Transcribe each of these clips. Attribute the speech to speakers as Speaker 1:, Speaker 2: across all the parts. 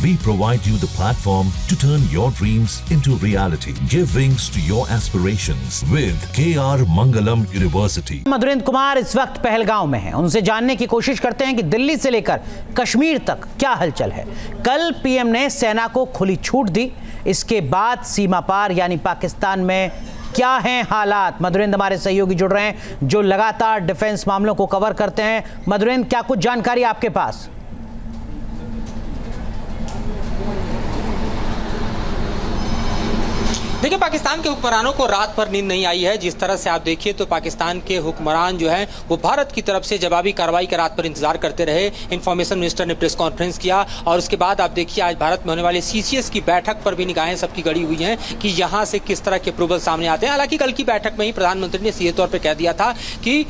Speaker 1: We provide you the platform to turn your dreams into reality. Give wings to your aspirations with KR Mangalam University.
Speaker 2: Madhurendra Kumar इस वक्त पहलगांव में हैं। उनसे जानने की कोशिश करते हैं कि दिल्ली से लेकर कश्मीर तक क्या हलचल है। कल पीएम ने सेना को खुली छूट दी, इसके बाद सीमा पार यानी पाकिस्तान में क्या हैं हालात। मधुरेंद्र हमारे सहयोगी जुड़ रहे हैं जो लगातार डिफेंस मामलों को कवर करते हैं। मधुरेंद्र, क्या कुछ जानकारी आपके पास?
Speaker 3: देखिए, पाकिस्तान के हुक्मरानों को रात भर नींद नहीं आई है। जिस तरह से आप देखिए तो पाकिस्तान के हुक्मरान जो हैं वो भारत की तरफ से जवाबी कार्रवाई का रात भर इंतजार करते रहे। इंफॉर्मेशन मिनिस्टर ने प्रेस कॉन्फ्रेंस किया और उसके बाद आप देखिए आज भारत में होने वाले सीसीएस की बैठक पर भी निगाहें सबकी गड़ी हुई हैं कि यहाँ से किस तरह के अप्रूवल सामने आते हैं। हालांकि कल की बैठक में ही प्रधानमंत्री ने सीधे तौर पर कह दिया था कि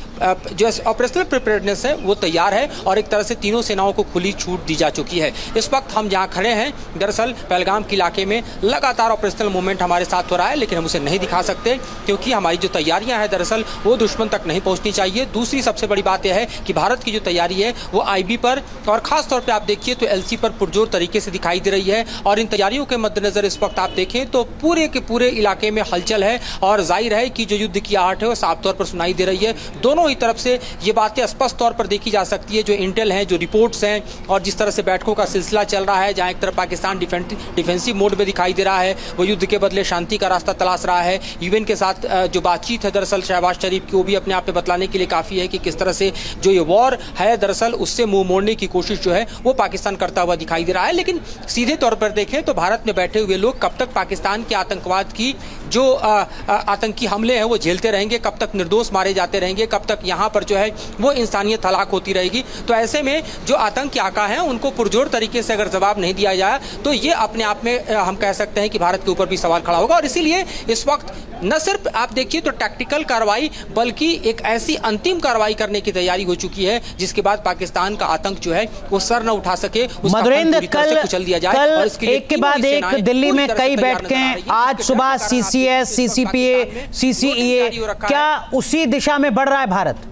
Speaker 3: जो ऑपरेशनल प्रिपेयर्डनेस है वो तैयार है और एक तरह से तीनों सेनाओं को खुली छूट दी जा चुकी है। इस वक्त हम जहाँ खड़े हैं, दरअसल पहलगाम के इलाके में लगातार ऑपरेशनल मूवमेंट हमारे साथ हो रहा है, लेकिन हम उसे नहीं दिखा सकते क्योंकि हमारी जो तैयारियां हैं दरअसल वो दुश्मन तक नहीं पहुंचनी चाहिए। दूसरी सबसे बड़ी बात यह है कि भारत की जो तैयारी है वो आईबी पर और खास तौर पे आप देखिए तो एलसी पर पुरजोर तरीके से दिखाई दे रही है। और इन तैयारियों के मद्देनजर इस वक्त आप देखें तो पूरे के पूरे इलाके में हलचल है और जाहिर है कि जो युद्ध की आहट है वो साफ तौर पर सुनाई दे रही है। दोनों ही तरफ से ये बातें स्पष्ट तौर पर देखी जा सकती है। जो इंटेल है, जो रिपोर्ट्स हैं और जिस तरह से बैठकों का सिलसिला चल रहा है, जहाँ एक तरफ पाकिस्तान डिफेंसिव मोड में दिखाई दे रहा है, वो युद्ध के बदले शांति का रास्ता तलाश रहा है। यूएन के साथ जो बातचीत है दरअसल शहबाज शरीफ की, वो भी अपने आप में बतलाने के लिए काफ़ी है कि किस तरह से जो ये वॉर है दरअसल उससे मुंह मोड़ने की कोशिश जो है वो पाकिस्तान करता हुआ दिखाई दे रहा है। लेकिन सीधे तौर पर देखें तो भारत में बैठे हुए लोग कब तक पाकिस्तान के आतंकवाद की जो आतंकी हमले हैं वो झेलते रहेंगे, कब तक निर्दोष मारे जाते रहेंगे, कब तक यहाँ पर जो है वो इंसानियत हलाक होती रहेगी। तो ऐसे में जो आतंकी आका हैं उनको पुरजोर तरीके से अगर जवाब नहीं दिया जाए तो ये अपने आप में हम कह सकते हैं कि भारत के ऊपर भी सवाल खड़ा होगा। और इसीलिए इस वक्त न सिर्फ आप देखिए तो टैक्टिकल कार्रवाई बल्कि एक ऐसी अंतिम कार्रवाई करने की तैयारी हो चुकी है जिसके बाद पाकिस्तान का आतंक जो है वो सर न उठा सके,
Speaker 2: मधुरेंद्र कुचल दिया जाए। कल एक के बाद एक दिल्ली में कई बैठकें, आज सुबह सीसीएस, सीसीपीए, सीसीईए, क्या उसी दिशा में बढ़ रहा है भारत?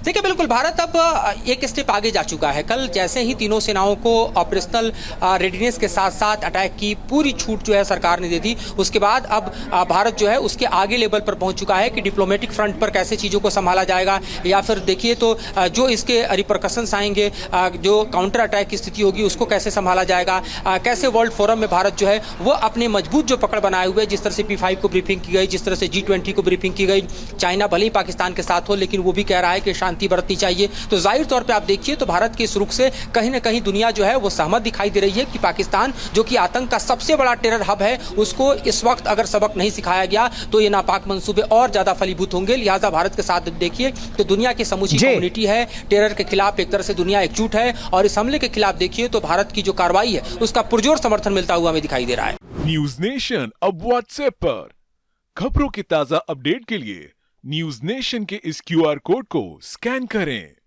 Speaker 3: देखिए, बिल्कुल भारत अब एक स्टेप आगे जा चुका है। कल जैसे ही तीनों सेनाओं को ऑपरेशनल रेडीनेस के साथ साथ अटैक की पूरी छूट जो है सरकार ने दे दी, उसके बाद अब भारत जो है उसके आगे लेवल पर पहुंच चुका है कि डिप्लोमेटिक फ्रंट पर कैसे चीज़ों को संभाला जाएगा या फिर देखिए तो जो इसके रिपरकशंस आएंगे, जो काउंटर अटैक की स्थिति होगी उसको कैसे संभाला जाएगा, कैसे वर्ल्ड फोरम में भारत जो है वो अपने मजबूत जो पकड़ बनाए हुए, जिस तरह से P5 को ब्रीफिंग की गई, जिस तरह से G20 को ब्रीफिंग की गई। चाइना भले ही पाकिस्तान के साथ हो लेकिन वो भी कह रहा है कि शांति बरतनी चाहिए। तो जाहिर तौर पे आप देखिए तो भारत के इस रुख से कहीं ना कहीं दुनिया जो है वो सहमत दिखाई दे रही है कि पाकिस्तान जो कि आतंक का सबसे बड़ा टेरर हब है उसको इस वक्त अगर सबक नहीं सिखाया गया तो ये नापाक मंसूबे और ज्यादा फलीभूत होंगे। लिहाजा भारत के साथ देखिए तो दुनिया की समूची कम्युनिटी है, टेरर के खिलाफ एक तरह से दुनिया एकजुट है और इस हमले के खिलाफ देखिए तो भारत की जो कार्रवाई है उसका पुरजोर समर्थन मिलता हुआ हमें दिखाई दे रहा है।
Speaker 4: न्यूज नेशन अब व्हाट्सएप पर खबरों की ताजा अपडेट के लिए न्यूज नेशन के इस QR कोड को स्कैन करें।